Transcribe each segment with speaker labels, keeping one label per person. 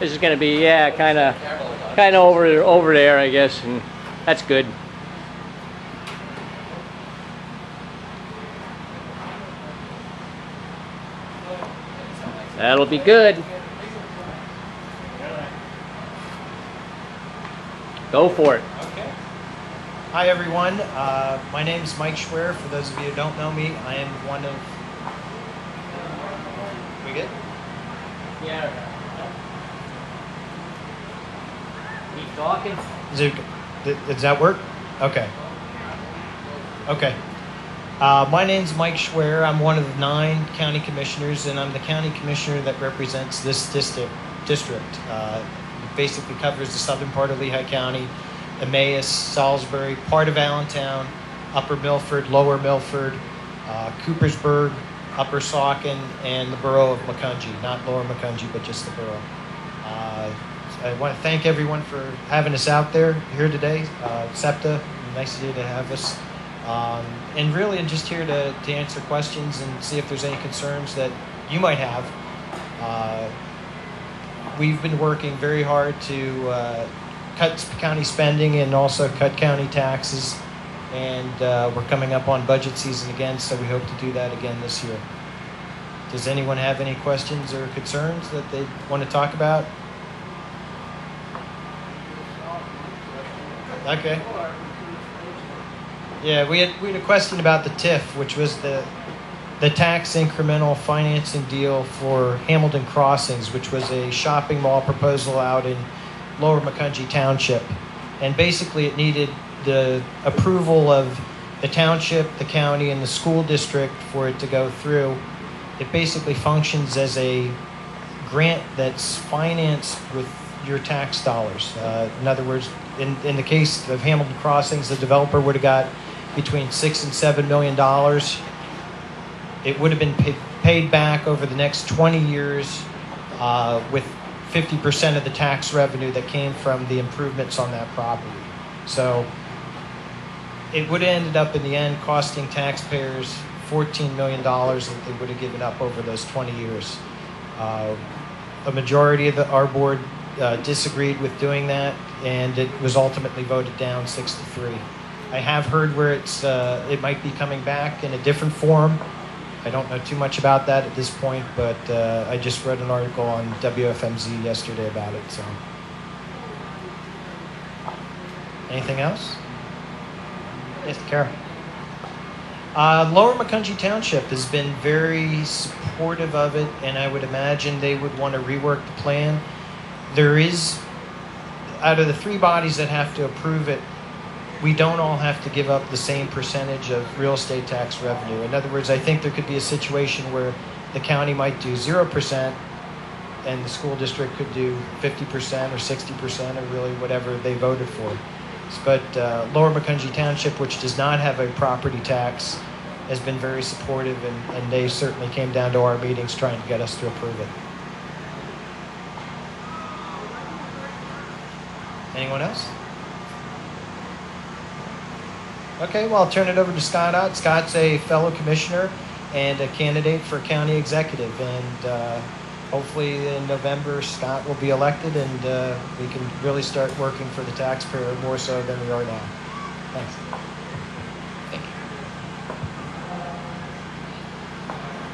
Speaker 1: This is going to be, yeah, kind of over there, I guess, and that's good. That'll be good. Go for it.
Speaker 2: Okay. Hi, everyone. My name is Mike Schware. For those of you who don't know me, I am one of... We good?
Speaker 1: Yeah. Keep talking.
Speaker 2: Does that work? Okay. Okay. My name's Mike Schware. I'm one of the 9 county commissioners, and I'm the county commissioner that represents this district. It basically covers the southern part of Lehigh County, Emmaus, Salisbury, part of Allentown, Upper Milford, Lower Milford, Coopersburg, Upper Saucon, and the borough of Mackenzie. Not Lower Mackenzie, but just the borough. I want to thank everyone for having us out there here today. CEPTA, nice of you to have us. And really, I'm just here to answer questions and see if there's any concerns that you might have. We've been working very hard to cut county spending and also cut county taxes. And we're coming up on budget season again, so we hope to do that again this year. Does anyone have any questions or concerns that they want to talk about? Okay. Yeah, we had a question about the TIF, which was the tax incremental financing deal for Hamilton Crossings, which was a shopping mall proposal out in Lower Mackenzie Township. And basically it needed the approval of the township, the county, and the school district for it to go through. It basically functions as a grant that's financed with your tax dollars. In other words, in the case of Hamilton Crossings, the developer would have got between $6 and $7 million. It would have been paid back over the next 20 years with 50% of the tax revenue that came from the improvements on that property. So it would have ended up in the end costing taxpayers $14 million that they would have given up over those 20 years. A majority of our board disagreed with doing that, and it was ultimately voted down 6-3. I have heard where it might be coming back in a different form. I don't know too much about that at this point, but I just read an article on WFMZ yesterday about it. So, anything else? Yes, Carol. Lower Mackenzie Township has been very supportive of it, and I would imagine they would want to rework the plan. There is, out of the 3 bodies that have to approve it, we don't all have to give up the same percentage of real estate tax revenue. In other words, I think there could be a situation where the county might do 0% and the school district could do 50% or 60% or really whatever they voted for. But Lower Mackenzie Township, which does not have a property tax, has been very supportive, and they certainly came down to our meetings trying to get us to approve it. Anyone else? Okay, well, I'll turn it over to Scott Ott. Scott's a fellow commissioner and a candidate for county executive. And hopefully in November, Scott will be elected, and we can really start working for the taxpayer more so than we are now. Thanks.
Speaker 3: Thank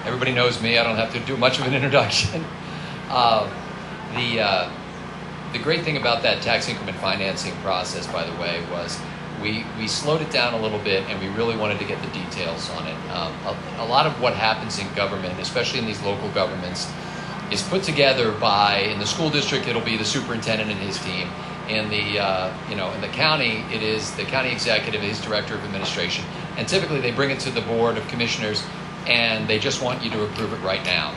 Speaker 3: you. Everybody knows me. I don't have to do much of an introduction. The great thing about that tax increment financing process, by the way, was we slowed it down a little bit, and we really wanted to get the details on it. A lot of what happens in government, especially in these local governments, is put together by, in the school district, it'll be the superintendent and his team. In the in the county, it is the county executive, his director of administration, and typically they bring it to the board of commissioners, and they just want you to approve it right now.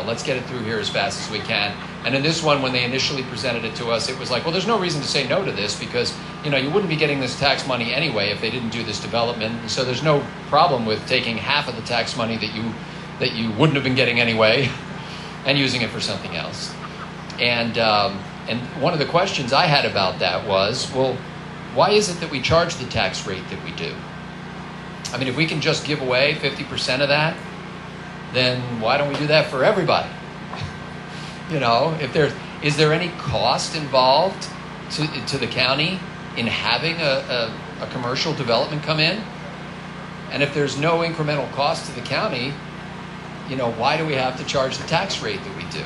Speaker 3: Let's get it through here as fast as we can. And in this one, when they initially presented it to us, it was like, well, there's no reason to say no to this because, you wouldn't be getting this tax money anyway if they didn't do this development. And so there's no problem with taking half of the tax money that you wouldn't have been getting anyway and using it for something else. And one of the questions I had about that was, well, why is it that we charge the tax rate that we do? I mean, if we can just give away 50% of that, then why don't we do that for everybody? Is there any cost involved to the county in having a commercial development come in? And if there's no incremental cost to the county, why do we have to charge the tax rate that we do?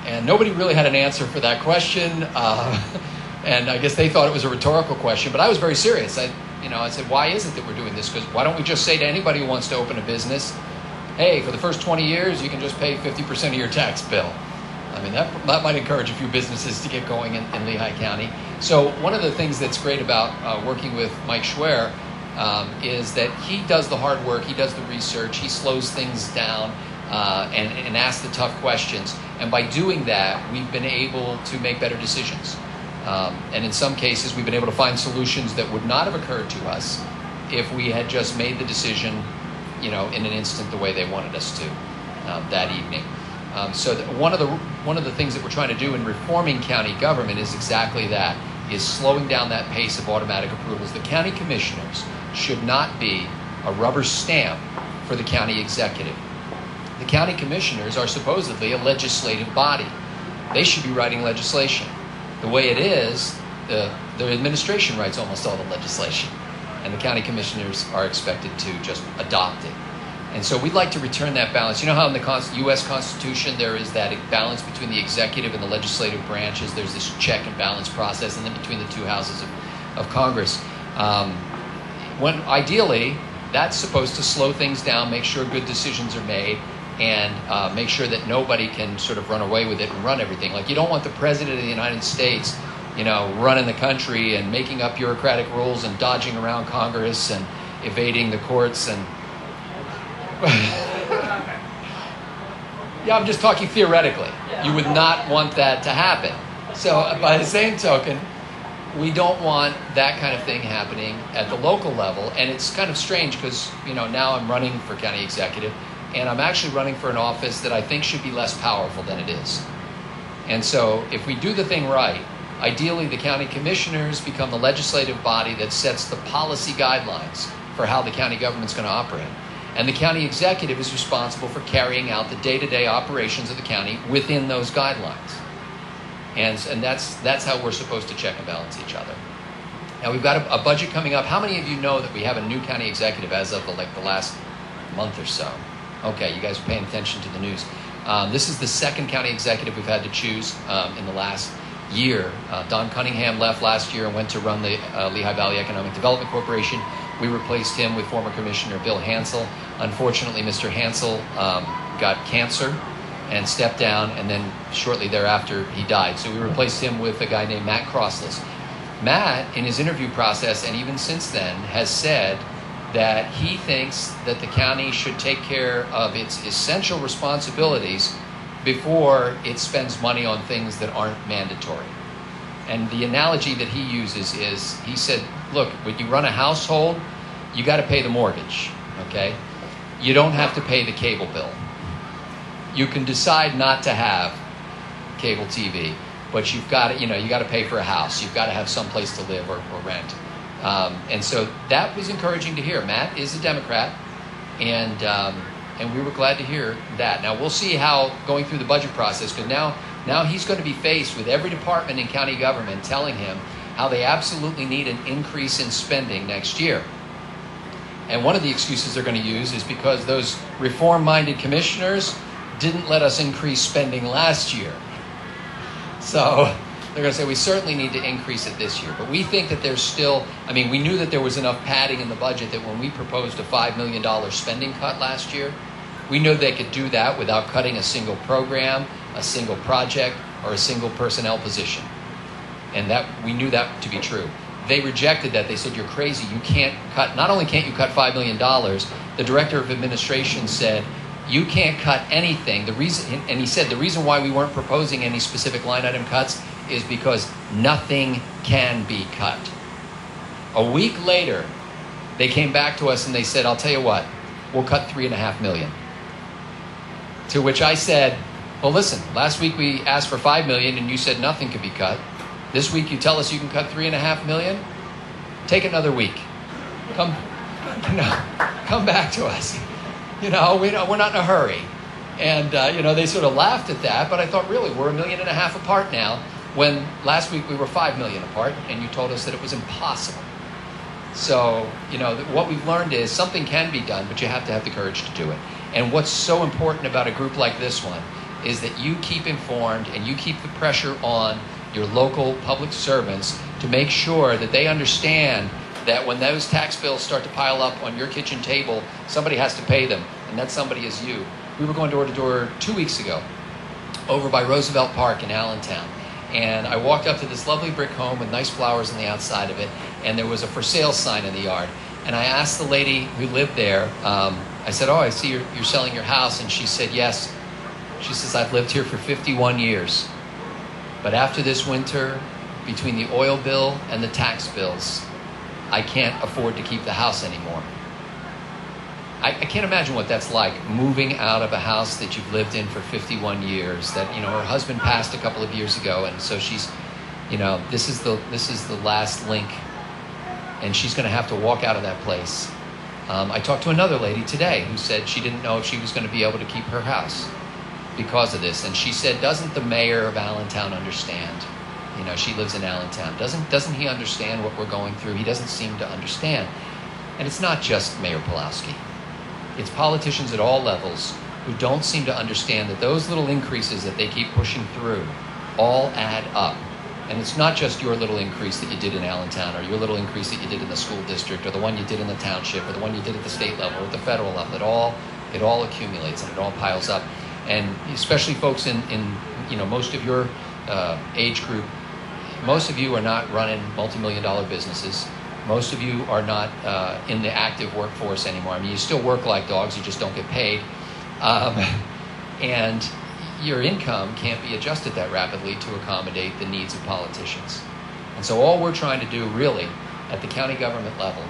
Speaker 3: And nobody really had an answer for that question. And I guess they thought it was a rhetorical question, but I was very serious. I said, why is it that we're doing this? Because why don't we just say to anybody who wants to open a business, hey, for the first 20 years, you can just pay 50% of your tax bill. I mean, that might encourage a few businesses to get going in Lehigh County. So one of the things that's great about working with Mike Schware is that he does the hard work, he does the research, he slows things down and asks the tough questions. And by doing that, we've been able to make better decisions. And in some cases, we've been able to find solutions that would not have occurred to us if we had just made the decision, in an instant the way they wanted us to that evening. So one of the things that we're trying to do in reforming county government is exactly that, is slowing down that pace of automatic approvals. The county commissioners should not be a rubber stamp for the county executive. The county commissioners are supposedly a legislative body. They should be writing legislation. The way it is, the administration writes almost all the legislation, and the county commissioners are expected to just adopt it. And so we'd like to return that balance. You know how in the U.S. Constitution there is that balance between the executive and the legislative branches? There's this check and balance process, and then between the two houses of Congress. When ideally, that's supposed to slow things down, make sure good decisions are made, and make sure that nobody can sort of run away with it and run everything. Like, you don't want the President of the United States, running the country and making up bureaucratic rules and dodging around Congress and evading the courts and... Yeah, I'm just talking theoretically. You would not want that to happen. So by the same token, we don't want that kind of thing happening at the local level. And it's kind of strange because, now I'm running for county executive, and I'm actually running for an office that I think should be less powerful than it is. And so if we do the thing right, ideally the county commissioners become the legislative body that sets the policy guidelines for how the county government's going to operate. And the county executive is responsible for carrying out the day-to-day operations of the county within those guidelines. And that's how we're supposed to check and balance each other. Now, we've got a budget coming up. How many of you know that we have a new county executive as of the last month or so? Okay, you guys are paying attention to the news. This is the second county executive we've had to choose in the last year. Don Cunningham left last year and went to run the Lehigh Valley Economic Development Corporation. We replaced him with former Commissioner Bill Hansel. Unfortunately, Mr. Hansel got cancer and stepped down, and then shortly thereafter, he died. So we replaced him with a guy named Matt Crossless. Matt, in his interview process, and even since then, has said that he thinks that the county should take care of its essential responsibilities before it spends money on things that aren't mandatory. And the analogy that he uses is, he said, look, when you run a household, you got to pay the mortgage, okay? You don't have to pay the cable bill. You can decide not to have cable TV, but you've got to, you got to pay for a house. You've got to have some place to live or rent. And so that was encouraging to hear. Matt is a Democrat, and we were glad to hear that. Now, we'll see how going through the budget process, because now he's going to be faced with every department in county government telling him how they absolutely need an increase in spending next year. And one of the excuses they're going to use is because those reform-minded commissioners didn't let us increase spending last year. So they're going to say, we certainly need to increase it this year. But we think that there's still, we knew that there was enough padding in the budget that when we proposed a $5 million spending cut last year, we knew they could do that without cutting a single program, a single project, or a single personnel position. And that we knew that to be true. They rejected that. They said, you're crazy. You can't cut, not only can't you cut $5 million, the director of administration said, you can't cut anything. And he said the reason why we weren't proposing any specific line item cuts is because nothing can be cut. A week later, they came back to us and they said, I'll tell you what, we'll cut $3.5 million. To which I said, well, listen, last week we asked for $5 million and you said nothing could be cut. This week you tell us you can cut $3.5 million. Take another week. Come back to us. We're not in a hurry. And, they sort of laughed at that, but I thought, really, we're $1.5 million apart now, when last week we were $5 million apart, and you told us that it was impossible. So, what we've learned is something can be done, but you have to have the courage to do it. And what's so important about a group like this one is that you keep informed and you keep the pressure on your local public servants to make sure that they understand that when those tax bills start to pile up on your kitchen table, somebody has to pay them, and that somebody is you. We were going door to door 2 weeks ago over by Roosevelt Park in Allentown, and I walked up to this lovely brick home with nice flowers on the outside of it, and there was a for sale sign in the yard. And I asked the lady who lived there, I said, I see you're selling your house, and she said, yes. She says, I've lived here for 51 years, but after this winter, between the oil bill and the tax bills, I can't afford to keep the house anymore. I can't imagine what that's like, moving out of a house that you've lived in for 51 years, that, her husband passed a couple of years ago, and so she's, this is the last link, and she's going to have to walk out of that place. I talked to another lady today who said she didn't know if she was going to be able to keep her house because of this, and she said, doesn't the mayor of Allentown understand? She lives in Allentown. Doesn't he understand what we're going through? He doesn't seem to understand. And it's not just Mayor Pulowski. It's politicians at all levels who don't seem to understand that those little increases that they keep pushing through all add up. And it's not just your little increase that you did in Allentown, or your little increase that you did in the school district, or the one you did in the township, or the one you did at the state level, or at the federal level. It all accumulates and it all piles up. And especially folks in most of your age group, most of you are not running multi-million-dollar businesses. Most of you are not in the active workforce anymore. I mean, you still work like dogs, you just don't get paid. And your income can't be adjusted that rapidly to accommodate the needs of politicians. And so all we're trying to do really at the county government level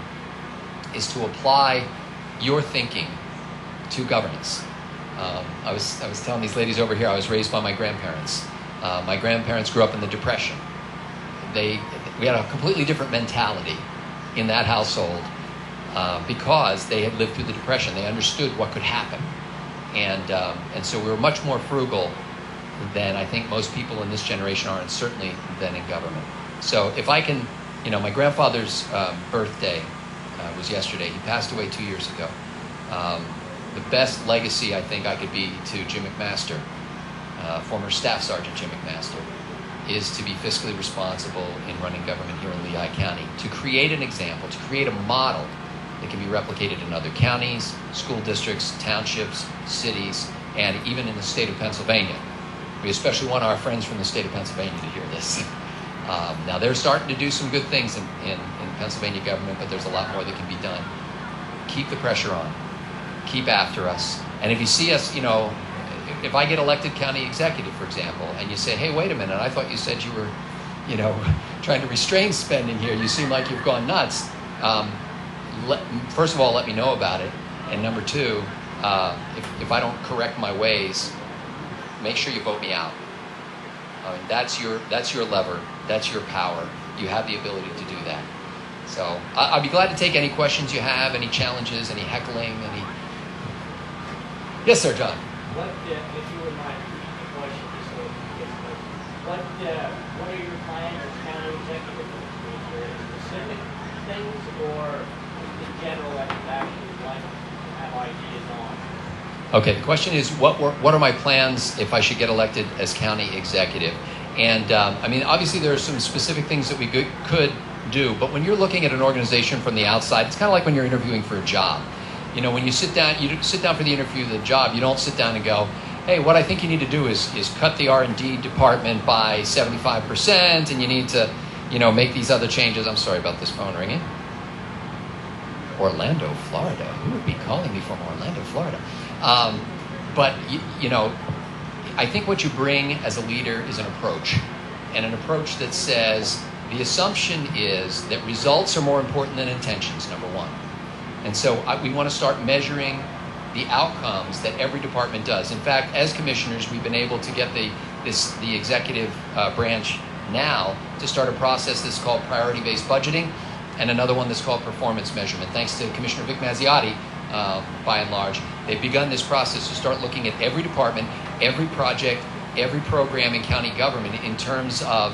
Speaker 3: is to apply your thinking to governance. I was telling these ladies over here, I was raised by my grandparents. My grandparents grew up in the Depression. We had a completely different mentality in that household because they had lived through the Depression. They understood what could happen. And so we were much more frugal than I think most people in this generation are, and certainly than in government. So if I can, my grandfather's birthday was yesterday. He passed away 2 years ago. The best legacy I think I could be to Jim McMaster, former Staff Sergeant Jim McMaster, is to be fiscally responsible in running government here in Lehigh County, to create an example, to create a model that can be replicated in other counties, school districts, townships, cities, and even in the state of Pennsylvania. We especially want our friends from the state of Pennsylvania to hear this. Now, they're starting to do some good things in Pennsylvania government, but there's a lot more that can be done. Keep the pressure on. Keep after us. And if you see us, if I get elected county executive, for example, and you say, hey, wait a minute, I thought you said you were, trying to restrain spending here. You seem like you've gone nuts. First of all, let me know about it. And number two, if I don't correct my ways, make sure you vote me out. I mean, that's your lever. That's your power. You have the ability to do that. So I'd be glad to take any questions you have, any challenges, any heckling, any... Yes, sir, John.
Speaker 4: What, if you would mind repeating the question, just so what are your plans as county executive? Is there specific things or in general that you actually like to have ideas on?
Speaker 3: Okay, the question is, what are my plans if I should get elected as county executive? And obviously there are some specific things that we could do, but when you're looking at an organization from the outside, it's kind of like when you're interviewing for a job. When you sit down for the interview of the job, you don't sit down and go, hey, what I think you need to do is cut the R&D department by 75%, and you need to, make these other changes. I'm sorry about this phone ringing. Orlando, Florida. Who would be calling me from Orlando, Florida? But I think what you bring as a leader is an approach, and an approach that says the assumption is that results are more important than intentions, number one. And so we want to start measuring the outcomes that every department does. In fact, as commissioners, we've been able to get the executive branch now to start a process that's called priority-based budgeting, and another one that's called performance measurement. Thanks to Commissioner Vic Mazziotti, by and large. They've begun this process to start looking at every department, every project, every program in county government in terms of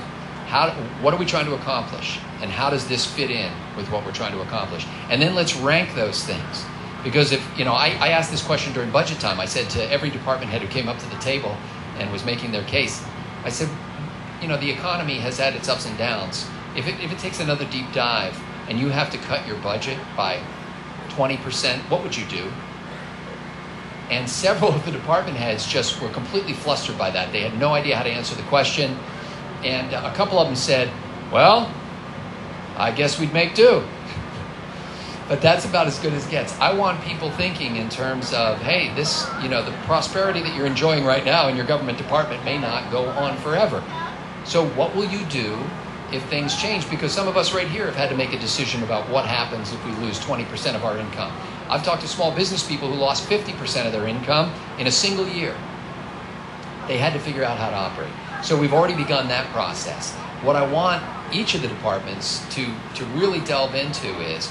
Speaker 3: what are we trying to accomplish, and how does this fit in with what we're trying to accomplish? And then let's rank those things. Because if, I asked this question during budget time. I said to every department head who came up to the table and was making their case, I said, the economy has had its ups and downs. If it takes another deep dive and you have to cut your budget by 20%, what would you do? And several of the department heads just were completely flustered by that. They had no idea how to answer the question. And a couple of them said, well, I guess we'd make do. But that's about as good as it gets. I want people thinking in terms of, hey, this, the prosperity that you're enjoying right now in your government department may not go on forever. So what will you do if things change? Because some of us right here have had to make a decision about what happens if we lose 20% of our income. I've talked to small business people who lost 50% of their income in a single year. They had to figure out how to operate. So we've already begun that process. What I want each of the departments to really delve into is,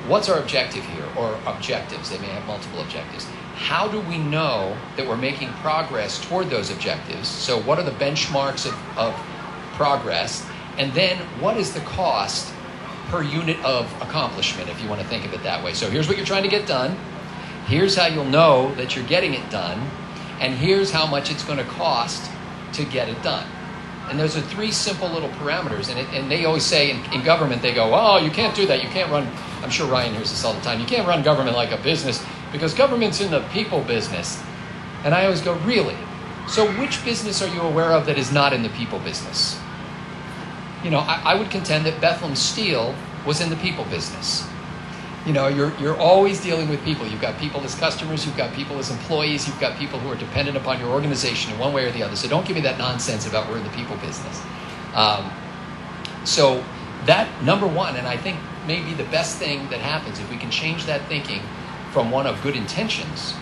Speaker 3: what's our objective here, or objectives? They may have multiple objectives. How do we know that we're making progress toward those objectives? So what are the benchmarks of progress? And then what is the cost per unit of accomplishment, if you want to think of it that way? So here's what you're trying to get done. Here's how you'll know that you're getting it done. And here's how much it's going to cost to get it done. And those are three simple little parameters. And they always say in government, they go, oh, you can't do that. You can't run, I'm sure Ryan hears this all the time, you can't run government like a business because government's in the people business. And I always go, really? So which business are you aware of that is not in the people business? I would contend that Bethlehem Steel was in the people business. You're always dealing with people. You've got people as customers, you've got people as employees, you've got people who are dependent upon your organization in one way or the other. So don't give me that nonsense about we're in the people business. So that, number one, and I think maybe the best thing that happens if we can change that thinking from one of good intentions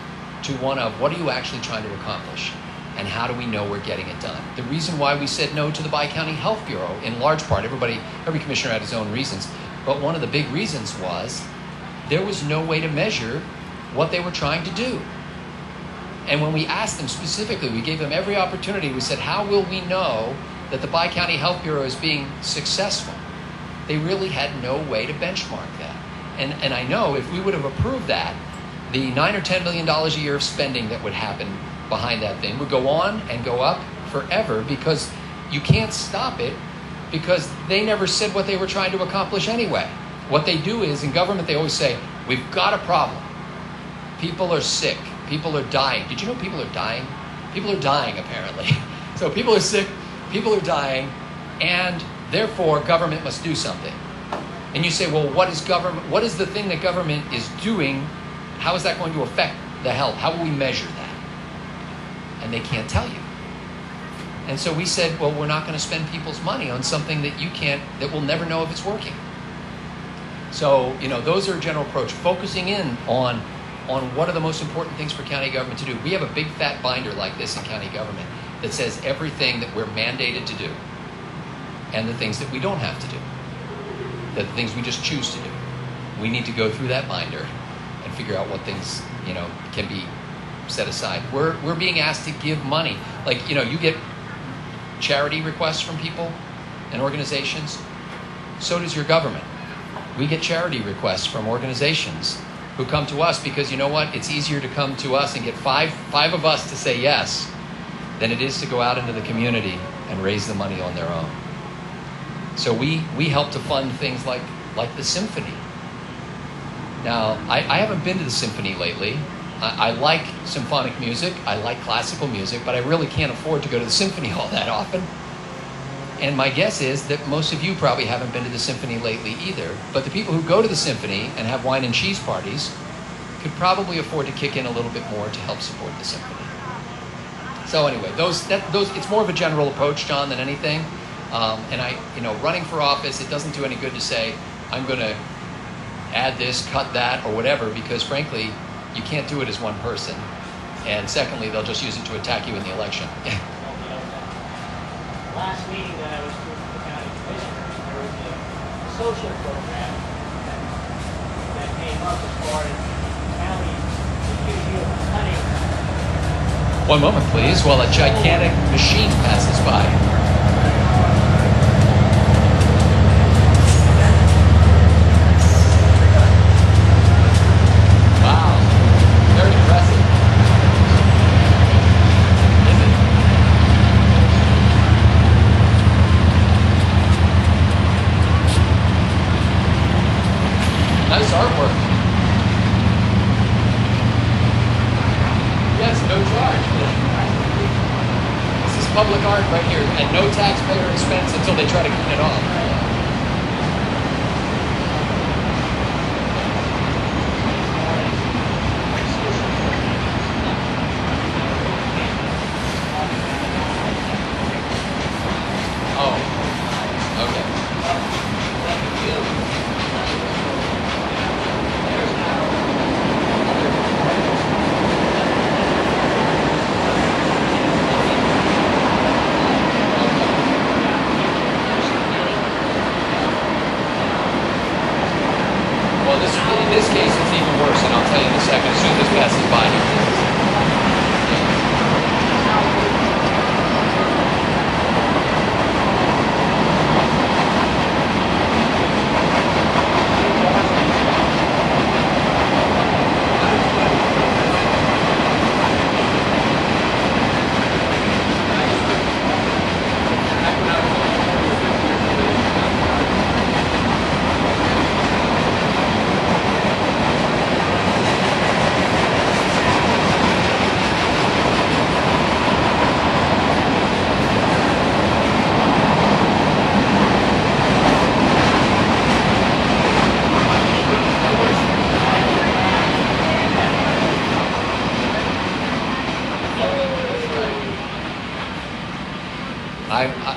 Speaker 3: to one of what are you actually trying to accomplish? And how do we know we're getting it done? The reason why we said no to the Bi-County Health Bureau, in large part, every commissioner had his own reasons, but one of the big reasons was there was no way to measure what they were trying to do. And when we asked them specifically, we gave them every opportunity, we said, how will we know that the Bi-County Health Bureau is being successful? They really had no way to benchmark that. And I know if we would have approved that, the $9 or $10 million a year of spending that would happen behind that thing would go on and go up forever, because you can't stop it, because they never said what they were trying to accomplish anyway. What they do is, in government, they always say, we've got a problem. People are sick. People are dying. Did you know people are dying? People are dying, apparently. So people are sick, people are dying, and therefore government must do something. And you say, well, what is government? What is the thing that government is doing? How is that going to affect the health? How will we measure that? And they can't tell you. And so we said, well, we're not going to spend people's money on something that we'll never know if it's working. So, those are a general approach, focusing in on what are the most important things for county government to do. We have a big fat binder like this in county government that says everything that we're mandated to do and the things that we don't have to do, the things we just choose to do. We need to go through that binder and figure out what things, can be set aside. We're being asked to give money. Like, you get charity requests from people and organizations. So does your government. We get charity requests from organizations who come to us because, you know what? It's easier to come to us and get five of us to say yes than it is to go out into the community and raise the money on their own. So we help to fund things like the symphony. Now, I haven't been to the symphony lately. I like symphonic music, I like classical music, but I really can't afford to go to the symphony all that often. And my guess is that most of you probably haven't been to the symphony lately either. But the people who go to the symphony and have wine and cheese parties could probably afford to kick in a little bit more to help support the symphony. So anyway, those it's more of a general approach, John, than anything. And running for office, it doesn't do any good to say, I'm going to add this, cut that, or whatever, because frankly, you can't do it as one person. And secondly, they'll just use it to attack you in the election.
Speaker 4: Last meeting that I was with the county commissioners, there was a social program that came up as far as county
Speaker 3: One moment, please, while a gigantic machine passes by. Wow, very impressive. Is it? Nice artwork. Yes, no charge. This is public art right here, at no taxpayer expense until they try to clean it off. Oh, okay. Well, in this case, it's even worse, and I'll tell you in a second. As soon as this passes by,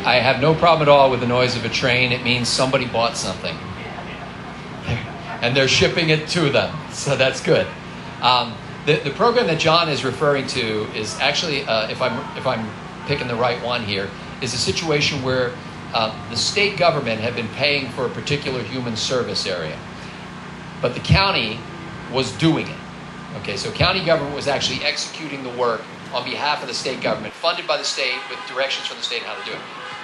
Speaker 3: I have no problem at all with the noise of a train. It means somebody bought something. And they're shipping it to them. So that's good. The program that John is referring to is actually, if I'm picking the right one here, is a situation where the state government had been paying for a particular human service area. But the county was doing it. Okay, so county government was actually executing the work on behalf of the state government, funded by the state with directions from the state how to do it.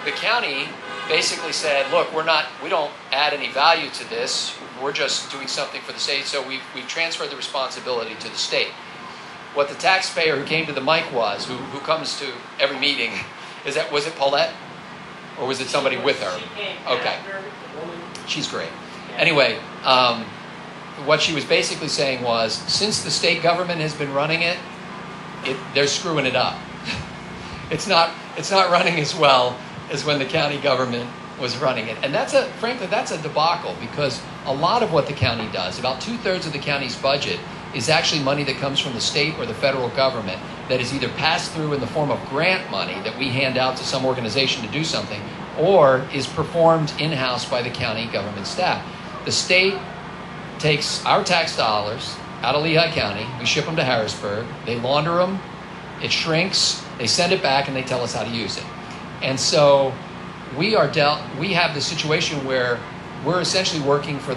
Speaker 3: The county basically said, look, we don't add any value to this. We're just doing something for the state, so we've transferred the responsibility to the state. What the taxpayer who came to the mic was, who comes to every meeting, was it Paulette? Or was it somebody with her? Okay. She's great. Anyway, what she was basically saying was, since the state government has been running it, they're screwing it up. It's not running as well as when the county government was running it. And frankly, that's a debacle, because a lot of what the county does, about 2/3 of the county's budget, is actually money that comes from the state or the federal government that is either passed through in the form of grant money that we hand out to some organization to do something, or is performed in-house by the county government staff. The state takes our tax dollars out of Lehigh County, we ship them to Harrisburg, they launder them, it shrinks, they send it back, and they tell us how to use it. And so we have this situation where we're essentially working for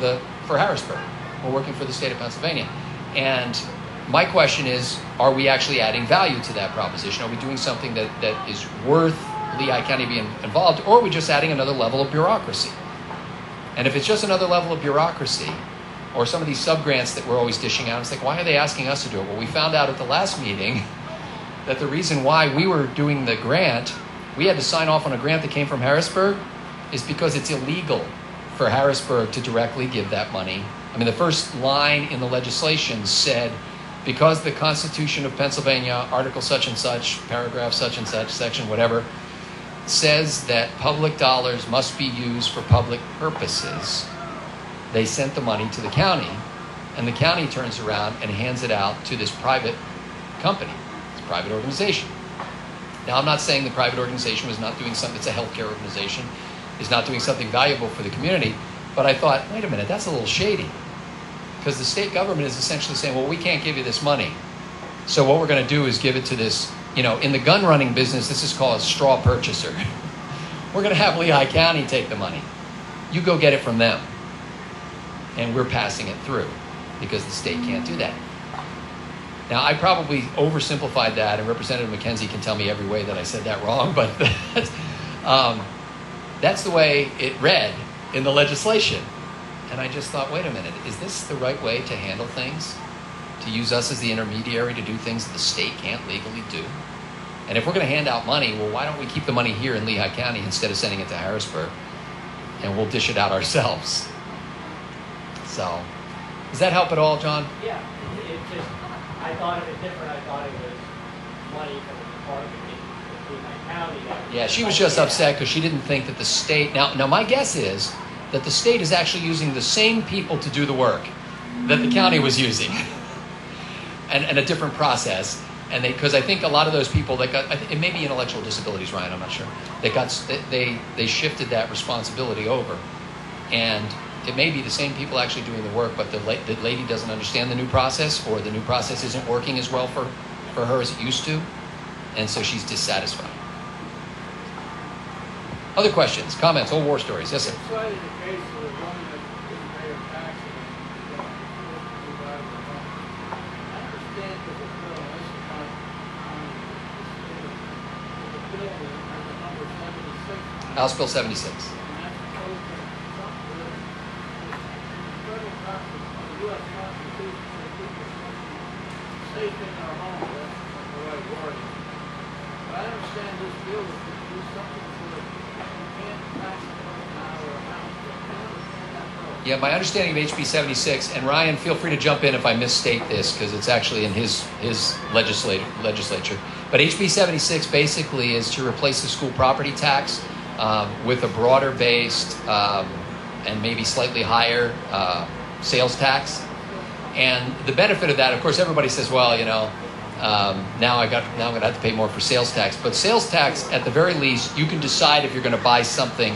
Speaker 3: Harrisburg. We're working for the state of Pennsylvania. And my question is, are we actually adding value to that proposition? Are we doing something that is worth Lehigh County being involved, or are we just adding another level of bureaucracy? And if it's just another level of bureaucracy, or some of these sub-grants that we're always dishing out, it's like, why are they asking us to do it? Well, we found out at the last meeting that the reason why we were doing the grant, we had to sign off on a grant that came from Harrisburg, is because it's illegal for Harrisburg to directly give that money. I mean, the first line in the legislation said, because the Constitution of Pennsylvania, article such and such, paragraph such and such, section whatever, says that public dollars must be used for public purposes. They sent the money to the county, and the county turns around and hands it out to this private company, this private organization. Now, I'm not saying the private organization was not doing something, it's a healthcare organization, is not doing something valuable for the community, but I thought, wait a minute, that's a little shady. Because the state government is essentially saying, well, we can't give you this money. So what we're going to do is give it to this, in the gun running business, this is called a straw purchaser. We're going to have Lehigh County take the money. You go get it from them. And we're passing it through because the state can't do that. Now, I probably oversimplified that, and Representative Mackenzie can tell me every way that I said that wrong, but that's the way it read in the legislation. And I just thought, wait a minute, is this the right way to handle things? To use us as the intermediary to do things that the state can't legally do? And if we're going to hand out money, well, why don't we keep the money here in Lehigh County instead of sending it to Harrisburg? And we'll dish it out ourselves. So, does that help at all, John?
Speaker 4: Yeah, it just, I thought of it different. I thought it was money from the department in Lehigh County.
Speaker 3: Yeah, she was just upset because she didn't think that the state... Now, my guess is that the state is actually using the same people to do the work that the county was using. and a different process. And because I think a lot of those people that got... It may be intellectual disabilities, Ryan, I'm not sure. They shifted that responsibility over. And it may be the same people actually doing the work, but the lady doesn't understand the new process, or the new process isn't working as well for her as it used to. And so she's dissatisfied. Other questions, comments, old war stories? Yes, sir.
Speaker 5: Cited the case of the woman that didn't pay her taxes. I understand that the bill, this is on the bill, there's a number 76.
Speaker 3: House Bill 76.
Speaker 5: And that's proposed that something the federal constitution, the U.S. Constitution, should keep us safe in our home. That's the right word. But I understand this bill is to do something so that you can't tax now or amount.
Speaker 3: Yeah, my understanding of HB 76, and Ryan, feel free to jump in if I misstate this, because it's actually in his legislature. But HB 76 basically is to replace the school property tax with a broader based and maybe slightly higher sales tax. And the benefit of that, of course, everybody says, well, you know, now I'm going to have to pay more for sales tax. But sales tax, at the very least, you can decide if you're going to buy something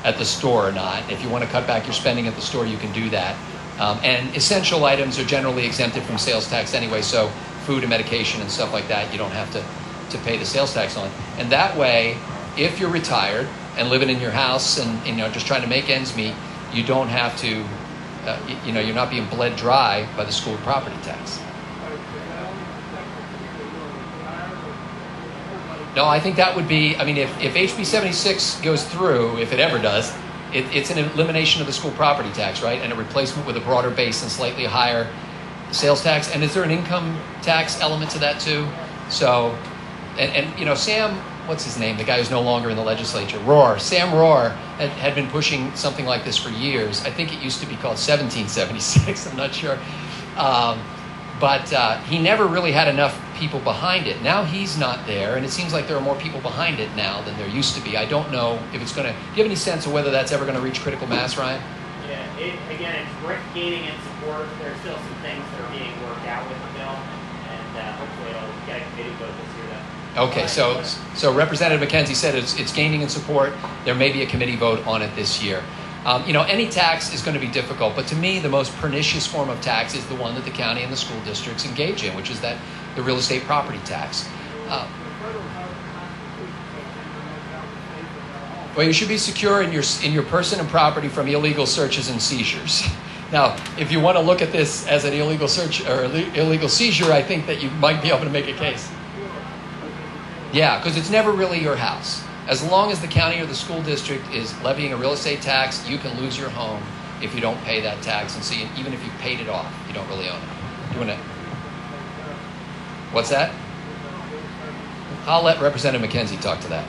Speaker 3: at the store or not. If you want to cut back your spending at the store, you can do that. And essential items are generally exempted from sales tax anyway, so food and medication and stuff like that, you don't have to pay the sales tax on. And that way, if you're retired and living in your house and you know just trying to make ends meet, you don't have to, you're not being bled dry by the school property tax. No, I think that would be, I mean, if HB 76 goes through, if it ever does, it's an elimination of the school property tax, right? And a replacement with a broader base and slightly higher sales tax. And is there an income tax element to that too? So, and you know, Sam, what's his name? The guy who's no longer in the legislature, Sam Rohr, had been pushing something like this for years. I think it used to be called 1776, I'm not sure. But he never really had enough people behind it. Now he's not there, and it seems like there are more people behind it now than there used to be. I don't know if it's going to... Do you have any sense of whether that's ever going to reach critical mass, Ryan?
Speaker 4: Yeah, again, it's gaining in support. There's still some things that are being worked out with the bill, and hopefully it'll get a committee vote this year.
Speaker 3: Okay, so Representative Mackenzie said it's gaining in support. There may be a committee vote on it this year. Any tax is going to be difficult, but to me, the most pernicious form of tax is the one that the county and the school districts engage in, which is the real estate property tax. Well, you should be secure in your person and property from illegal searches and seizures. Now, if you want to look at this as an illegal search or illegal seizure, I think that you might be able to make a case. Yeah, because it's never really your house. As long as the county or the school district is levying a real estate tax, you can lose your home if you don't pay that tax. And see, even if you paid it off, you don't really own it. Doing it. What's that? I'll let Representative Mackenzie talk to that.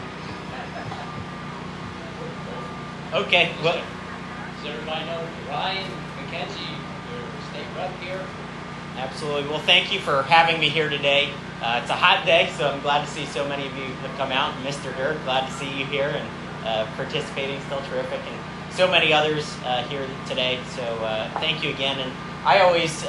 Speaker 6: Okay, well, so everybody know Ryan Mackenzie, your state rep here. Absolutely. Well, thank you for having me here today. It's a hot day, so I'm glad to see so many of you have come out. And Mr. Dirk, glad to see you here and participating, still terrific. And so many others here today, so thank you again. And I always,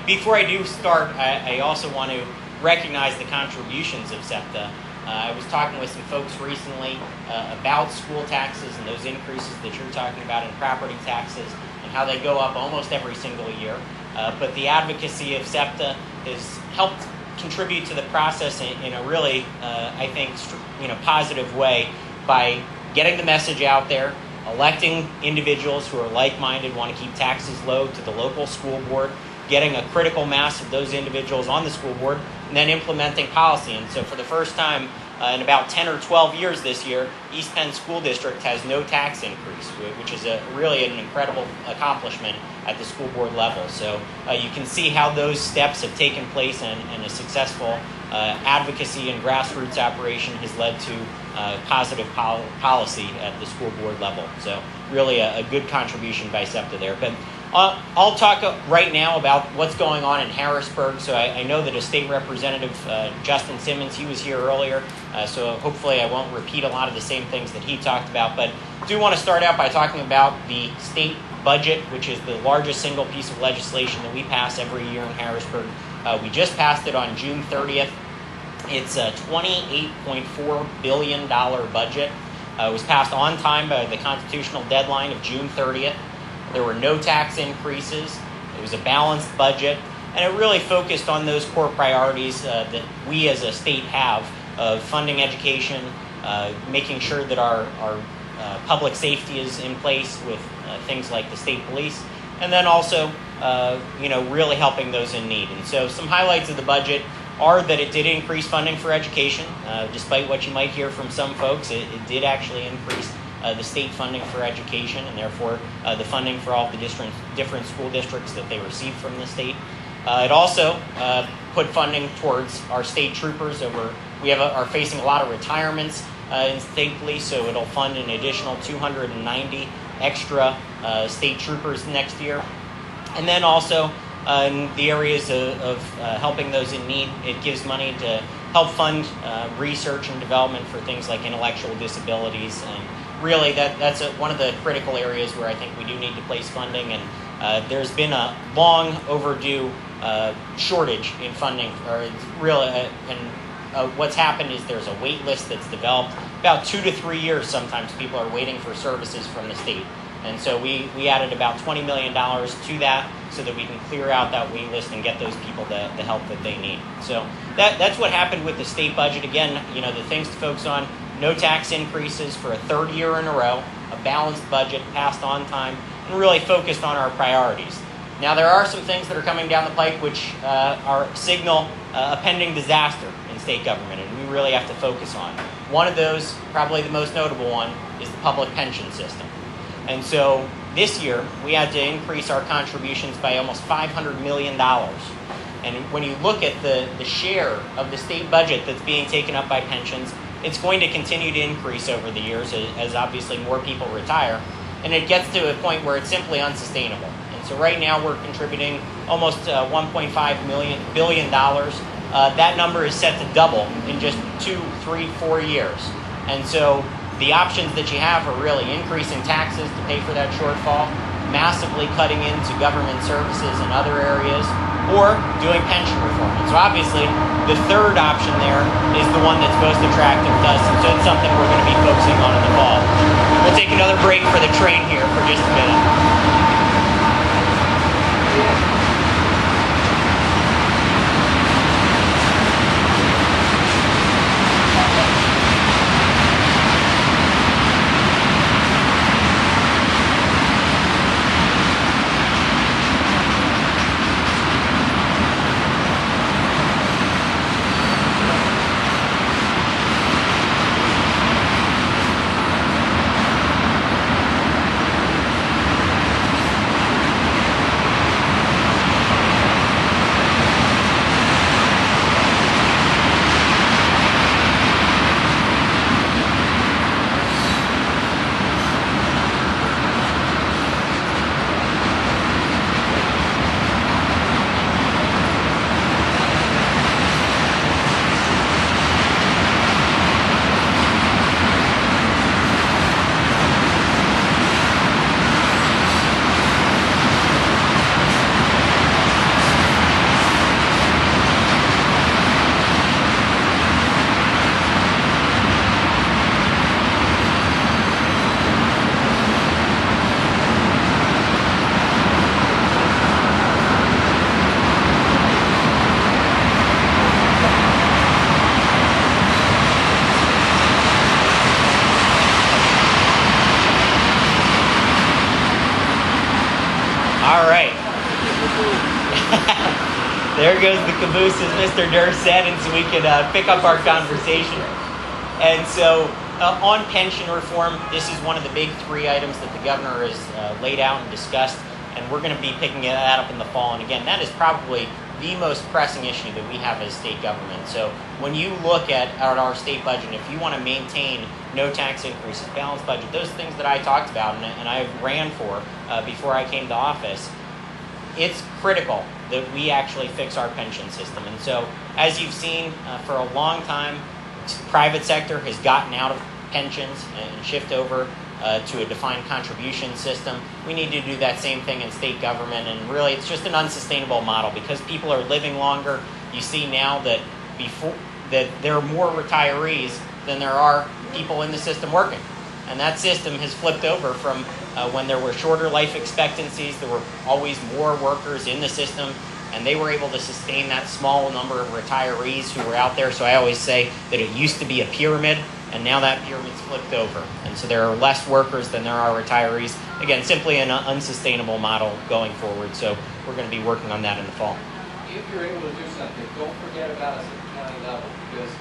Speaker 6: before I do start, I also want to recognize the contributions of CEPTA. I was talking with some folks recently about school taxes and those increases that you're talking about in property taxes and how they go up almost every single year. But the advocacy of CEPTA has helped contribute to the process in a really, I think, positive way by getting the message out there, electing individuals who are like-minded, want to keep taxes low to the local school board, getting a critical mass of those individuals on the school board, and then implementing policy. And so for the first time in about 10 or 12 years this year, East Penn School District has no tax increase, which is really an incredible accomplishment at the school board level. So you can see how those steps have taken place, and a successful advocacy and grassroots operation has led to positive policy at the school board level. So really a good contribution by CEPTA there. But I'll talk right now about what's going on in Harrisburg. So I know that a state representative, Justin Simmons, he was here earlier. So hopefully I won't repeat a lot of the same things that he talked about. But I do want to start out by talking about the state budget, which is the largest single piece of legislation that we pass every year in Harrisburg. We just passed it on June 30th. It's a $28.4 billion budget. It was passed on time by the constitutional deadline of June 30th. There were no tax increases. It was a balanced budget, and it really focused on those core priorities that we as a state have of funding education, making sure that our public safety is in place with things like the state police, and then also really helping those in need. And so some highlights of the budget are that it did increase funding for education. Despite what you might hear from some folks, it did actually increase the state funding for education, and therefore the funding for all the different school districts that they receive from the state. It also put funding towards our state troopers. We are facing a lot of retirements in state police, so it'll fund an additional 290 extra state troopers next year. And then also in the areas of helping those in need, it gives money to help fund research and development for things like intellectual disabilities. And really that's one of the critical areas where I think we do need to place funding. And there's been a long overdue shortage in funding, what's happened is there's a wait list that's developed. About 2 to 3 years sometimes people are waiting for services from the state. And so we added about $20 million to that so that we can clear out that wait list and get those people the help that they need. So that's what happened with the state budget. Again, the things to focus on: no tax increases for a third year in a row, a balanced budget passed on time, and really focused on our priorities. Now, there are some things that are coming down the pike which signal a pending disaster in state government, and we really have to focus on. One of those, probably the most notable one, is the public pension system. And so this year, we had to increase our contributions by almost $500 million. And when you look at the share of the state budget that's being taken up by pensions, it's going to continue to increase over the years as obviously more people retire. And it gets to a point where it's simply unsustainable. And so right now, we're contributing almost $1.5 billion. That number is set to double in just 2, 3, 4 years. And so the options that you have are really increasing taxes to pay for that shortfall, massively cutting into government services in other areas, or doing pension reform. And so obviously, the third option there is the one that's most attractive to us, and so it's something we're going to be focusing on in the fall. We'll take another break for the train here for just a minute. There goes the caboose, as Mr. Durr said, and so we can pick up our conversation. And so on pension reform, this is one of the big three items that the governor has laid out and discussed, and we're going to be picking that up in the fall. And again, that is probably the most pressing issue that we have as state government. So when you look at our state budget, if you want to maintain no tax increases, balanced budget, those things that I talked about and I ran for before I came to office, it's critical that we actually fix our pension system. And so as you've seen for a long time, private sector has gotten out of pensions and shift over to a defined contribution system. We need to do that same thing in state government, and really it's just an unsustainable model because people are living longer. You see now that there are more retirees than there are people in the system working. And that system has flipped over from when there were shorter life expectancies, there were always more workers in the system, and they were able to sustain that small number of retirees who were out there. So I always say that it used to be a pyramid, and now that pyramid's flipped over. And so there are less workers than there are retirees. Again, simply an unsustainable model going forward. So we're going to be working on that in the fall.
Speaker 7: If you're able to do something, don't forget about us at the county level, because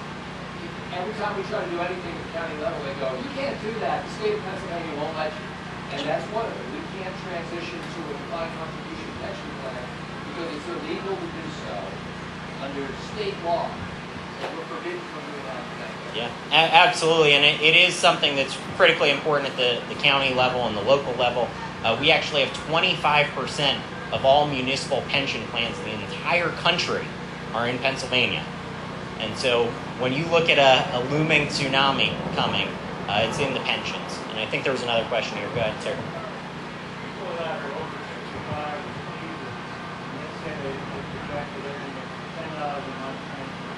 Speaker 7: every time we try to do anything at the county level, they go, you can't do that. The state of Pennsylvania won't let you. And that's one of it. We can't transition to a defined contribution pension plan because it's illegal to do so under state law. So we're forbidden from doing that.
Speaker 6: Yeah, absolutely. And it is something that's critically important at the county level and the local level. We actually have 25% of all municipal pension plans in the entire country are in Pennsylvania. And so when you look at a looming tsunami coming, it's in the pensions. And I think there was another question here. Go ahead, sir.
Speaker 5: People that are over 65 receive it, and let's say they projected earning $10 a month pension.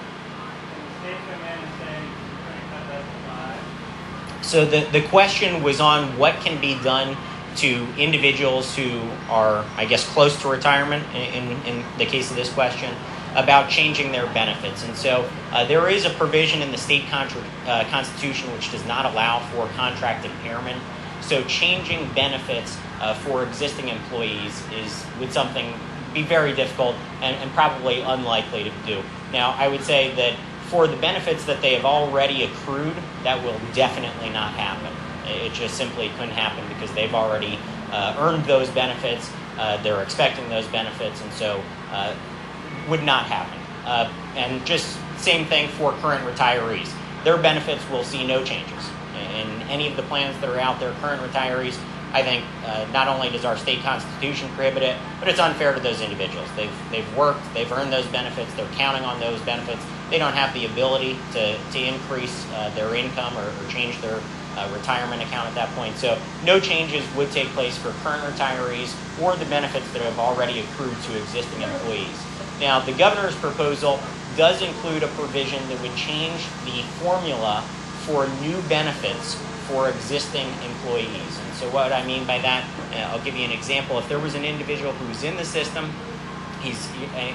Speaker 5: Can the state come in and say, we're going to cut that to 5?
Speaker 6: So the question was on what can be done to individuals who are, I guess, close to retirement, in the case of this question, about changing their benefits. And so there is a provision in the state constitution which does not allow for contract impairment. So changing benefits for existing employees would be very difficult and probably unlikely to do. Now, I would say that for the benefits that they have already accrued, that will definitely not happen. It just simply couldn't happen because they've already earned those benefits. They're expecting those benefits, and so would not happen. And just same thing for current retirees. Their benefits will see no changes. In any of the plans that are out there, current retirees, I think not only does our state constitution prohibit it, but it's unfair to those individuals. They've worked, they've earned those benefits, they're counting on those benefits. They don't have the ability to increase their income or change their retirement account at that point. So no changes would take place for current retirees or the benefits that have already accrued to existing employees. Now, the governor's proposal does include a provision that would change the formula for new benefits for existing employees. And so what I mean by that, I'll give you an example. If there was an individual who's in the system, he's,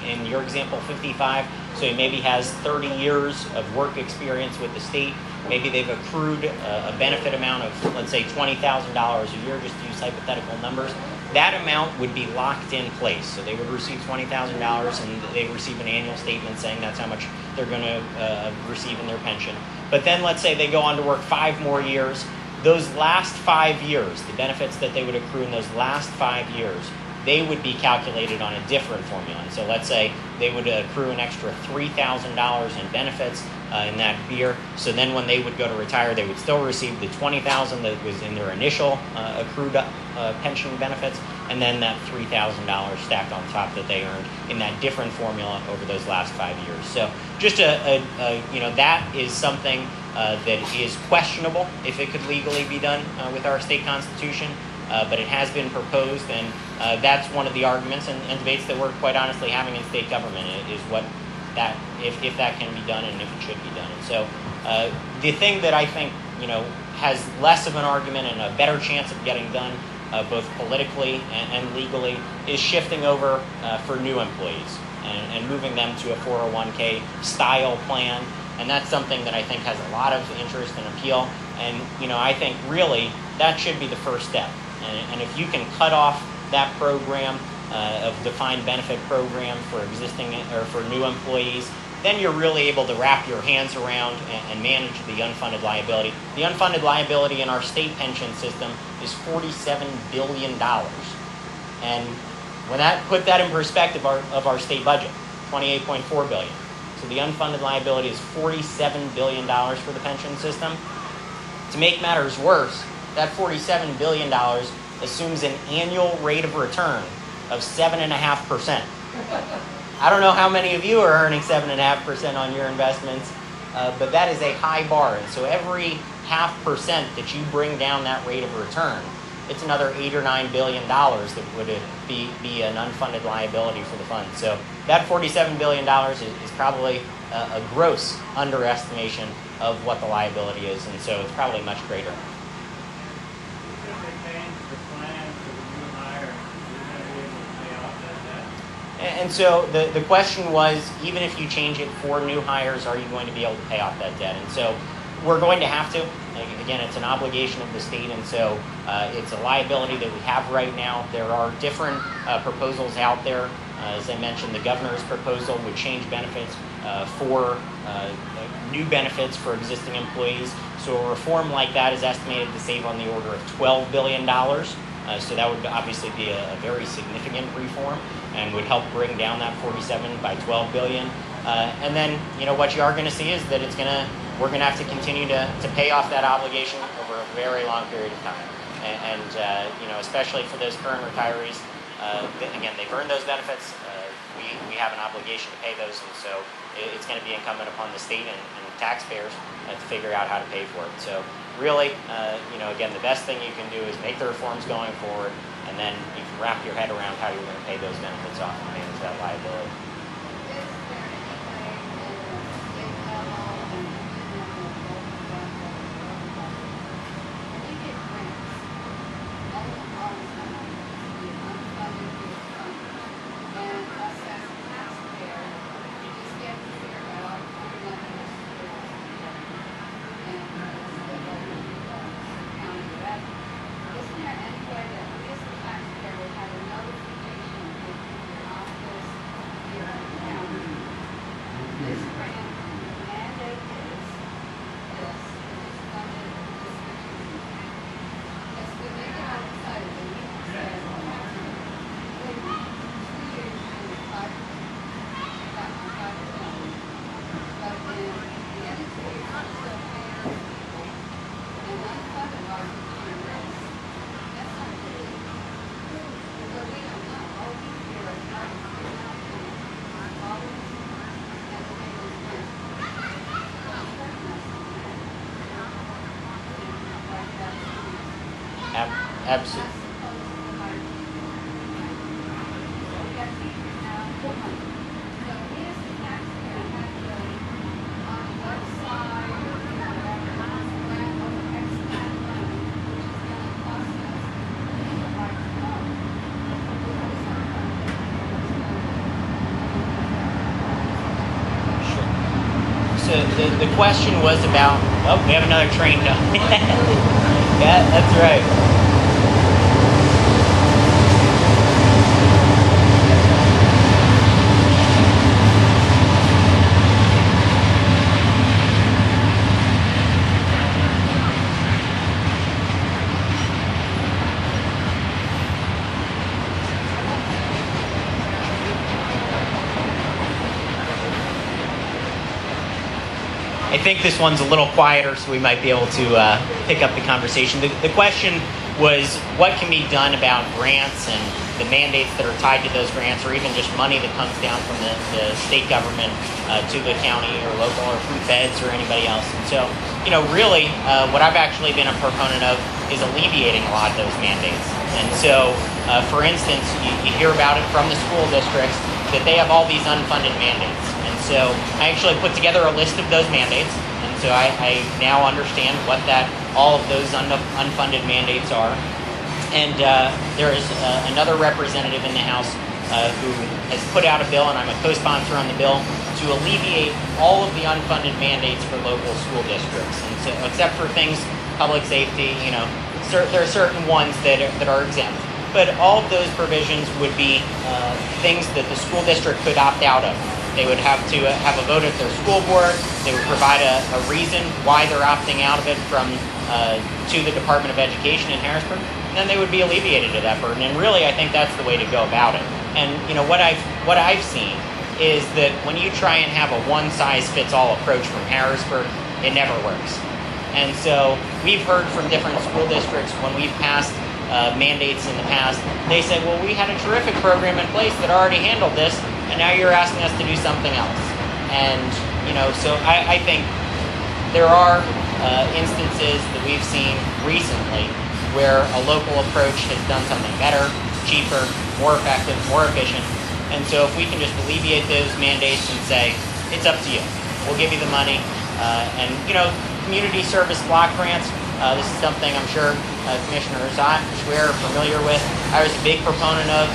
Speaker 6: in your example, 55, so he maybe has 30 years of work experience with the state. Maybe they've accrued a benefit amount of, let's say, $20,000 a year, just to use hypothetical numbers. That amount would be locked in place. So they would receive $20,000 and they receive an annual statement saying that's how much they're going to receive in their pension. But then let's say they go on to work 5 more years. Those last 5 years, the benefits that they would accrue in those last 5 years, they would be calculated on a different formula. And so let's say they would accrue an extra $3,000 in benefits in that year. So then when they would go to retire, they would still receive the $20,000 that was in their initial accrued pension benefits, and then that $3,000 stacked on top that they earned in that different formula over those last 5 years. So just that is something that is questionable if it could legally be done with our state constitution. But it has been proposed, and that's one of the arguments and debates that we're quite honestly having in state government is what that if that can be done and if it should be done. And so the thing that I think has less of an argument and a better chance of getting done both politically and legally is shifting over for new employees and moving them to a 401k style plan. And that's something that I think has a lot of interest and appeal. And I think really that should be the first step. And if you can cut off that program of defined benefit program for existing or for new employees, then you're really able to wrap your hands around and manage the unfunded liability. The unfunded liability in our state pension system is $47 billion. And put that in perspective of our state budget, $28.4 billion. So the unfunded liability is $47 billion for the pension system. To make matters worse, that $47 billion assumes an annual rate of return of 7.5%. I don't know how many of you are earning 7.5% on your investments, but that is a high bar. And so every 0.5% that you bring down that rate of return, it's another $8 or $9 billion that would be an unfunded liability for the fund. So that $47 billion is probably a gross underestimation of what the liability is, and so it's probably much greater.
Speaker 5: If they change the plan for the new hire, you're going to be able to pay off that debt?
Speaker 6: And so the question was, even if you change it for new hires, are you going to be able to pay off that debt? And so we're going to have to. Again, it's an obligation of the state, and so it's a liability that we have right now. There are different proposals out there. As I mentioned, the governor's proposal would change benefits for new benefits for existing employees. So a reform like that is estimated to save on the order of $12 billion. So that would obviously be a very significant reform and would help bring down that 47 by 12 billion. And then, what you are going to see is that we're going to have to continue to pay off that obligation over a very long period of time. And especially for those current retirees, again, they've earned those benefits. We have an obligation to pay those, and so it's going to be incumbent upon the state and taxpayers to figure out how to pay for it. So really, again, the best thing you can do is make the reforms going forward, and then you can wrap your head around how you're going to pay those benefits off and manage that liability. Absolutely. So the question was about, we have another train coming. Yeah, that's right. I think this one's a little quieter, so we might be able to pick up the conversation. The question was what can be done about grants and the mandates that are tied to those grants, or even just money that comes down from the state government to the county or local or from feds or anybody else. And so, really what I've actually been a proponent of is alleviating a lot of those mandates. And so, for instance, you hear about it from the school districts that they have all these unfunded mandates. And so I actually put together a list of those mandates. And so I now understand what all of those unfunded mandates are. And there is another representative in the House who has put out a bill, and I'm a co-sponsor on the bill, to alleviate all of the unfunded mandates for local school districts. And so, except for things, public safety, there are certain ones that are exempt. but all of those provisions would be things that the school district could opt out of. They would have to have a vote at their school board. They would provide a reason why they're opting out of it to the Department of Education in Harrisburg, and then they would be alleviated of that burden. And really, I think that's the way to go about it. And what I've seen is that when you try and have a one-size-fits-all approach from Harrisburg, it never works. And so we've heard from different school districts when we've passed mandates in the past, they said, well, we had a terrific program in place that already handled this, and now you're asking us to do something else. And, so I think there are instances that we've seen recently where a local approach has done something better, cheaper, more effective, more efficient. And so if we can just alleviate those mandates and say, it's up to you, we'll give you the money. And community service block grants, this is something I'm sure Commissioners Schware are familiar with. I was a big proponent of.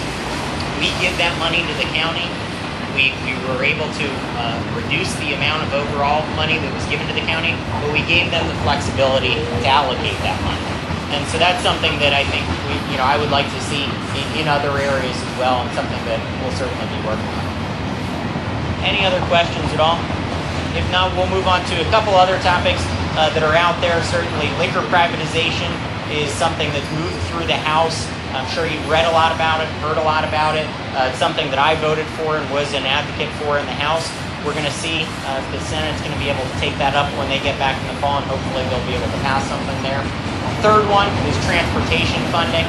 Speaker 6: We give that money to the county. We were able to reduce the amount of overall money that was given to the county, but we gave them the flexibility to allocate that money. And so that's something that I think I would like to see in other areas as well, and something that we'll certainly be working on. Any other questions at all? If not, we'll move on to a couple other topics that are out there. Certainly liquor privatization is something that's moved through the House. I'm sure you've read a lot about it, heard a lot about it. It's something that I voted for and was an advocate for in the House. We're going to see if the Senate's going to be able to take that up when they get back in the fall, and hopefully they'll be able to pass something there. Third one is transportation funding.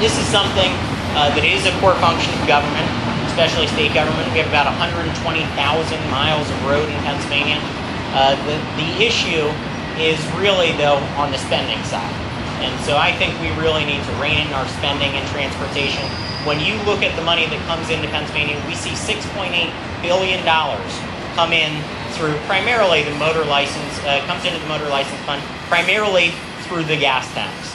Speaker 6: This is something that is a core function of government, especially state government. We have about 120,000 miles of road in Pennsylvania. The issue is really, though, on the spending side. And so I think we really need to rein in our spending in transportation. When you look at the money that comes into Pennsylvania, we see $6.8 billion come in through primarily the motor license, comes into the motor license fund, primarily through the gas tax.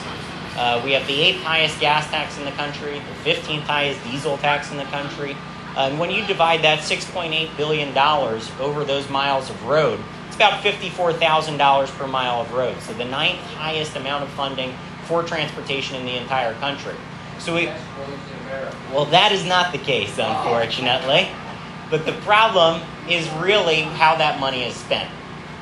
Speaker 6: We have the 8th highest gas tax in the country, the 15th highest diesel tax in the country. And when you divide that $6.8 billion over those miles of road, about $54,000 per mile of road. So the 9th highest amount of funding for transportation in the entire country. So well, that is not the case, unfortunately. But the problem is really how that money is spent.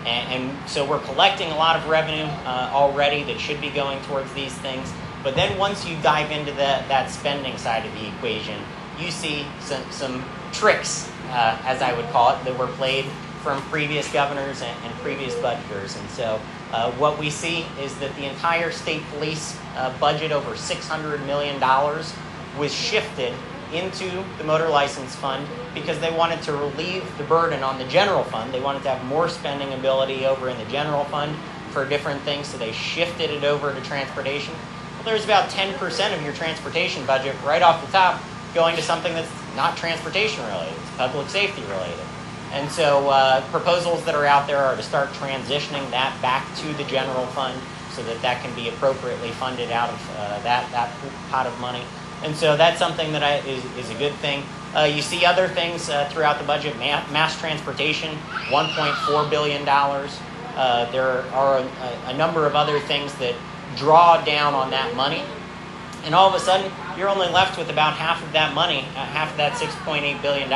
Speaker 6: And so we're collecting a lot of revenue already that should be going towards these things. But then once you dive into that spending side of the equation, you see some tricks, as I would call it, that were played from previous governors and previous budgeters. And so what we see is that the entire state police budget, over $600 million, was shifted into the motor license fund because they wanted to relieve the burden on the general fund. They wanted to have more spending ability over in the general fund for different things, so they shifted it over to transportation. Well, there's about 10% of your transportation budget right off the top going to something that's not transportation related, it's public safety related. And so proposals that are out there are to start transitioning that back to the general fund so that can be appropriately funded out of that pot of money. And so that's something that is a good thing. You see other things throughout the budget. Mass transportation, $1.4 billion. There are a number of other things that draw down on that money. And all of a sudden, you're only left with about half of that money, half of that $6.8 billion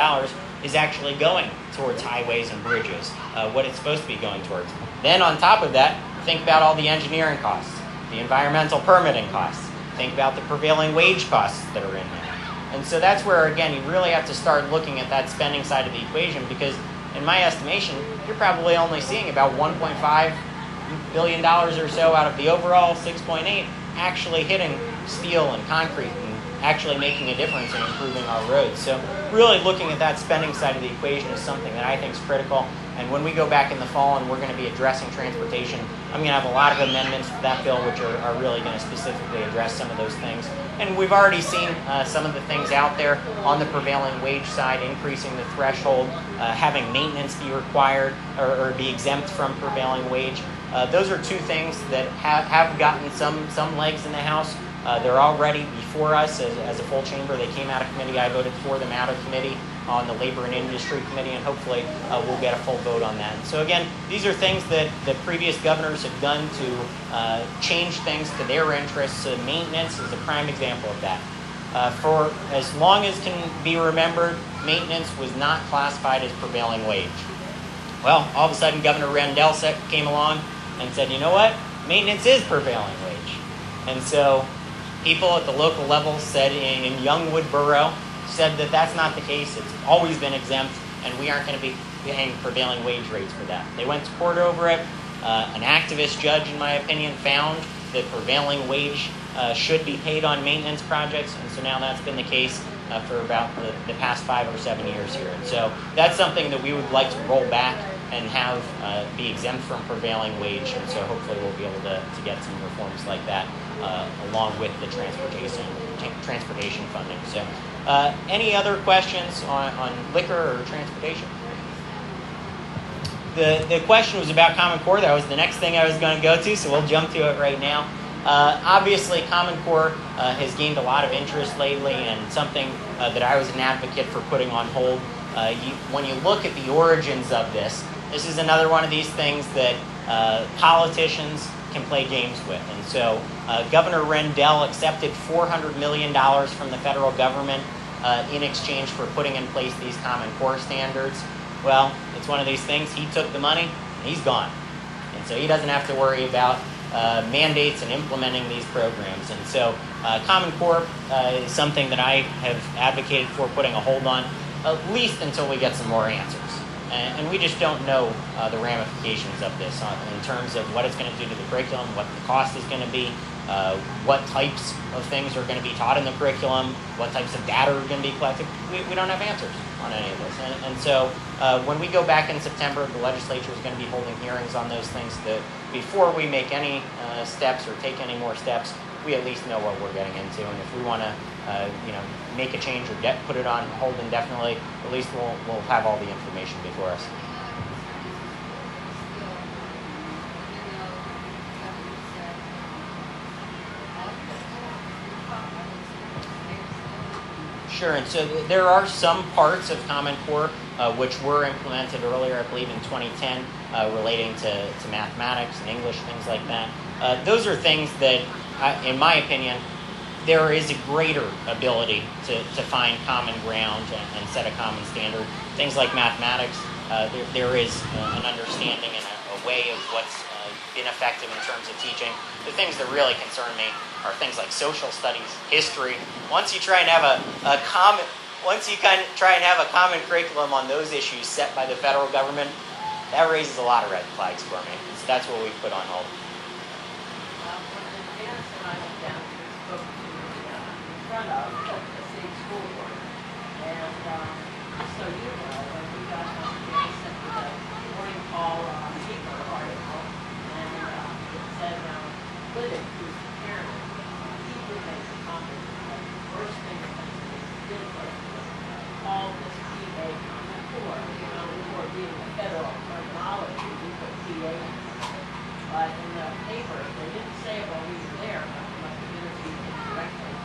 Speaker 6: is actually going towards highways and bridges, what it's supposed to be going towards. Then on top of that, think about all the engineering costs, the environmental permitting costs, think about the prevailing wage costs that are in there. And so that's where, again, you really have to start looking at that spending side of the equation, because in my estimation, you're probably only seeing about $1.5 billion or so out of the overall 6.8 actually hitting steel and concrete and actually making a difference in improving our roads. So really looking at that spending side of the equation is something that I think is critical. And when we go back in the fall and we're going to be addressing transportation, I'm going to have a lot of amendments to that bill which are really going to specifically address some of those things. And we've already seen some of the things out there on the prevailing wage side, increasing the threshold, having maintenance be required or be exempt from prevailing wage. Those are two things that have gotten some legs in the House. They're already before us as a full chamber. They came out of committee. I voted for them out of committee on the Labor and Industry Committee, and hopefully we'll get a full vote on that. And so again, these are things that the previous governors have done to change things to their interests. Maintenance is a prime example of that. For as long as can be remembered, maintenance was not classified as prevailing wage. Well, all of a sudden, Governor Rendell came along and said, you know what? Maintenance is prevailing wage. And so people at the local level said in Youngwood Borough said that that's not the case. It's always been exempt, and we aren't going to be paying prevailing wage rates for that. They went to court over it. An activist judge, in my opinion, found that prevailing wage should be paid on maintenance projects, and so now that's been the case for about the past 5 or 7 years here. And so that's something that we would like to roll back and have be exempt from prevailing wage, and so hopefully we'll be able to get some reforms like that along with the transportation funding. So any other questions on liquor or transportation? The question was about Common Core. That was the next thing I was going to go to, so we'll jump to it right now. Obviously, Common Core has gained a lot of interest lately, and something that I was an advocate for putting on hold. When you look at the origins of this is another one of these things that politicians can play games with. And so Governor Rendell accepted $400 million from the federal government in exchange for putting in place these Common Core standards. Well, it's one of these things. He took the money, and he's gone. And so he doesn't have to worry about mandates and implementing these programs. And so Common Core is something that I have advocated for putting a hold on, at least until we get some more answers. And we just don't know the ramifications of this in terms of what it's going to do to the curriculum, what the cost is going to be, what types of things are going to be taught in the curriculum, what types of data are going to be collected. We don't have answers on any of this. And so when we go back in September, the legislature is going to be holding hearings on those things that before we make any steps or take any more steps, we at least know what we're getting into. And if we want to make a change or put it on hold indefinitely, at least we'll have all the information before us. Sure, and so there are some parts of Common Core which were implemented earlier, I believe in 2010, relating to mathematics and English, things like that. Those are things that, in my opinion, there is a greater ability to find common ground and set a common standard. Things like mathematics, there is an understanding and a way of what's been effective in terms of teaching. The things that really concern me are things like social studies, history. Once you try and have a common curriculum on those issues set by the federal government, that raises a lot of red flags for me. So that's what we put on hold.
Speaker 5: Front of the state school board. And so you know, when we got they sent me the morning call paper article, and it said Clinic, who's the parent, he would make a comment that the first thing that they did was call this PA Common Core, before being the federal terminology, we put PA in it. But in the paper, they didn't say it while we were there, but we must have interviewed incorrectly.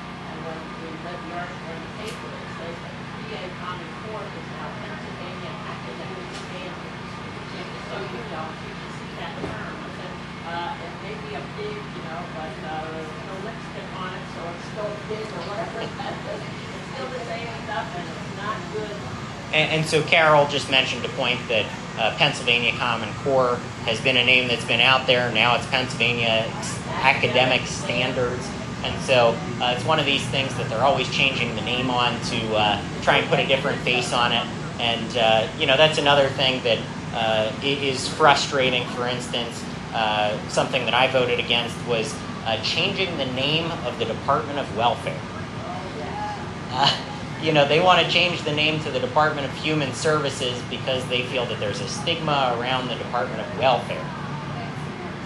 Speaker 5: When we read the article in the paper, it says that PA Common Core is now Pennsylvania Academic Standards. So you know, if you can see that term, I said, it may be a big, but there's no lipstick on it, so it's still big or whatever. It's still the same stuff, and it's not good.
Speaker 6: And so Carol just mentioned a point that Pennsylvania Common Core has been a name that's been out there. Now it's Pennsylvania Academic Standards. And so it's one of these things that they're always changing the name on to try and put a different face on it. And, that's another thing that is frustrating. For instance, something that I voted against was changing the name of the Department of Welfare. They want to change the name to the Department of Human Services because they feel that there's a stigma around the Department of Welfare.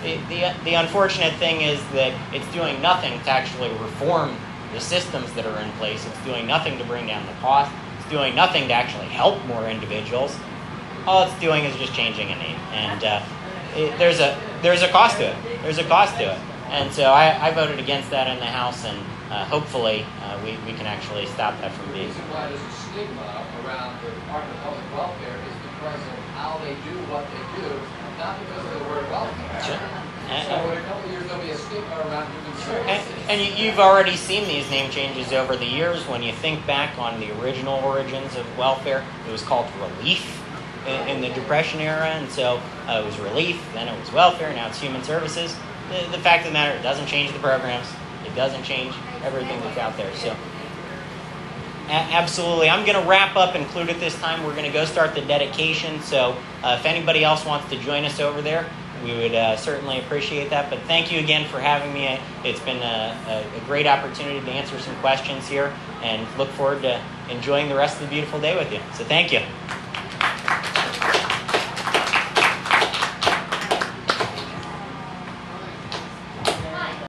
Speaker 6: The unfortunate thing is that it's doing nothing to actually reform the systems that are in place. It's doing nothing to bring down the cost. It's doing nothing to actually help more individuals. All it's doing is just changing a name. And there's a cost to it. There's a cost to it. And so I voted against that in the House, and hopefully we can actually stop that from
Speaker 7: The
Speaker 6: being.
Speaker 7: reason why there's a stigma around the Department of Public Welfare is because of how they do what they do, not because of the word welfare.
Speaker 6: Sure.
Speaker 7: So in a couple of years, there'll be a stigma around human services.
Speaker 6: And you've already seen these name changes over the years. When you think back on the original origins of welfare, it was called relief in the Depression era, and so it was relief, then it was welfare, now it's human services. The fact of the matter, it doesn't change the programs, it doesn't change everything that's out there. So absolutely. I'm going to wrap up and conclude at this time. We're going to go start the dedication, so if anybody else wants to join us over there, we would certainly appreciate that. But thank you again for having me. It's been a great opportunity to answer some questions here, and look forward to enjoying the rest of the beautiful day with you. So thank you.